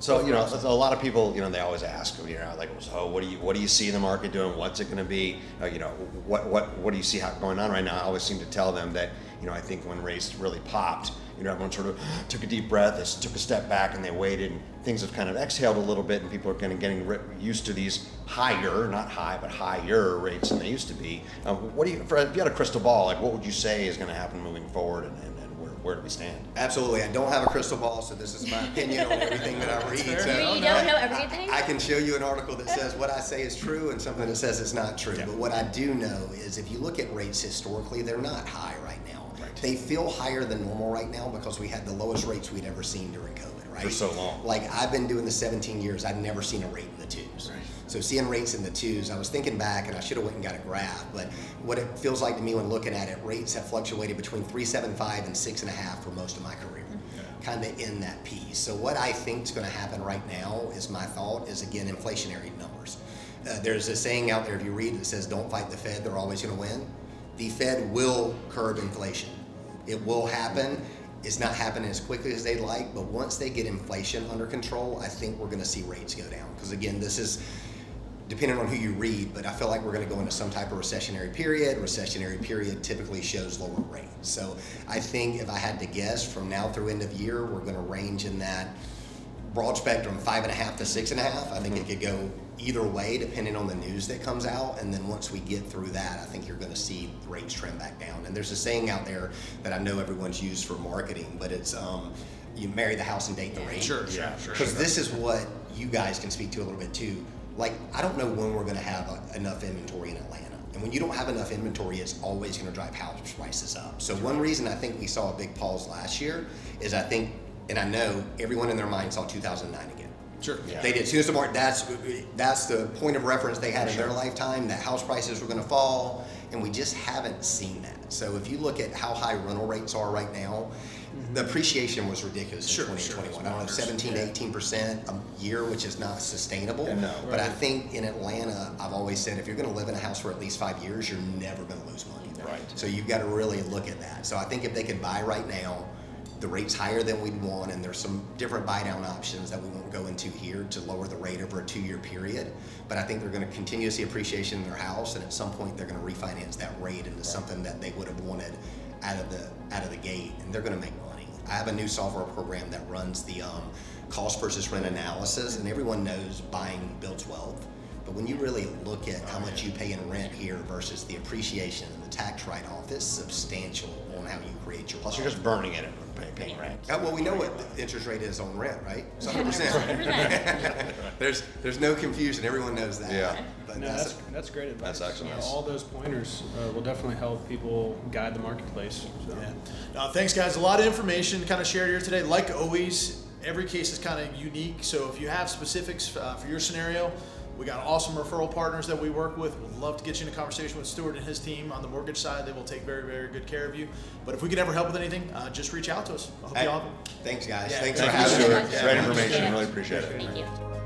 So, a lot of people, they always ask, like, so what do you see the market doing? What's it going to be? What do you see going on right now? I always seem to tell them that, I think when rates really popped, everyone sort of took a deep breath, they took a step back and they waited, and things have kind of exhaled a little bit, and people are kind of getting used to these higher, not high, but higher rates than they used to be. If you had a crystal ball, like what would you say is going to happen moving forward, and where do we stand? Absolutely. I don't have a crystal ball, so this is my opinion on everything that I read. So you don't know everything? I can show you an article that says what I say is true and something that says it's not true. Yeah. But what I do know is if you look at rates historically, they're not high right now. Right. They feel higher than normal right now because we had the lowest rates we'd ever seen during COVID, right? For so long. Like I've been doing this 17 years, I've never seen a rate in the twos. Right. So seeing rates in the twos, I was thinking back, and I should have went and got a graph, but what it feels like to me when looking at it, rates have fluctuated between 3.75 and 6.5 for most of my career, kind of in that piece. So what I think is going to happen right now is my thought is, again, inflationary numbers. There's a saying out there, if you read it, that says, don't fight the Fed, they're always going to win. The Fed will curb inflation. It will happen. It's not happening as quickly as they'd like, but once they get inflation under control, I think we're going to see rates go down. Because again, this is depending on who you read, but I feel like we're going to go into some type of recessionary period. Recessionary period typically shows lower rates. So I think if I had to guess, from now through end of year, we're going to range in that broad spectrum, 5.5 to 6.5. I think it could go either way depending on the news that comes out. And then once we get through that, I think you're going to see rates trend back down. And there's a saying out there that I know everyone's used for marketing, but it's you marry the house and date the rate. Sure. Because this is what you guys can speak to a little bit too. Like, I don't know when we're going to have enough inventory in Atlanta. And when you don't have enough inventory, it's always going to drive house prices up. So one reason I think we saw a big pause last year is I think, and I know everyone in their mind saw 2009 again. Sure. Yeah. They did. As soon as the market, that's the point of reference they had in their lifetime, that house prices were going to fall, and we just haven't seen that. So if you look at how high rental rates are right now, the appreciation was ridiculous in 2021. I don't know, 17 to 18% a year, which is not sustainable. No, but I think in Atlanta, I've always said if you're going to live in a house for at least 5 years, you're never going to lose money. Right. So you've got to really look at that. So I think if they could buy right now, the rate's higher than we'd want, and there's some different buy down options that we won't go into here to lower the rate over a 2-year period. But I think they're going to continue to see appreciation in their house, and at some point they're going to refinance that rate into something that they would have wanted out of the gate, and they're going to make money. I have a new software program that runs the cost versus rent analysis, and everyone knows buying builds wealth. But when you really look at how much you pay in rent here versus the appreciation and the tax write-off, it's substantial on how you create your wealth. Plus, you're just burning it and paying rent. Well, we know what the interest rate is on rent, right? 100%. There's no confusion. Everyone knows that. Yeah. But that's great advice. That's excellent. All those pointers will definitely help people guide the marketplace. So. Yeah. Thanks, guys. A lot of information kind of shared here today. Like always, every case is kind of unique. So if you have specifics for your scenario, we got awesome referral partners that we work with. We'd love to get you in a conversation with Stewart and his team on the mortgage side. They will take very, very good care of you. But if we can ever help with anything, just reach out to us. I hope you all. Thanks, guys. Yeah. Thanks Thank for you, having Stewart. me. Great information. Really appreciate it. Thank you.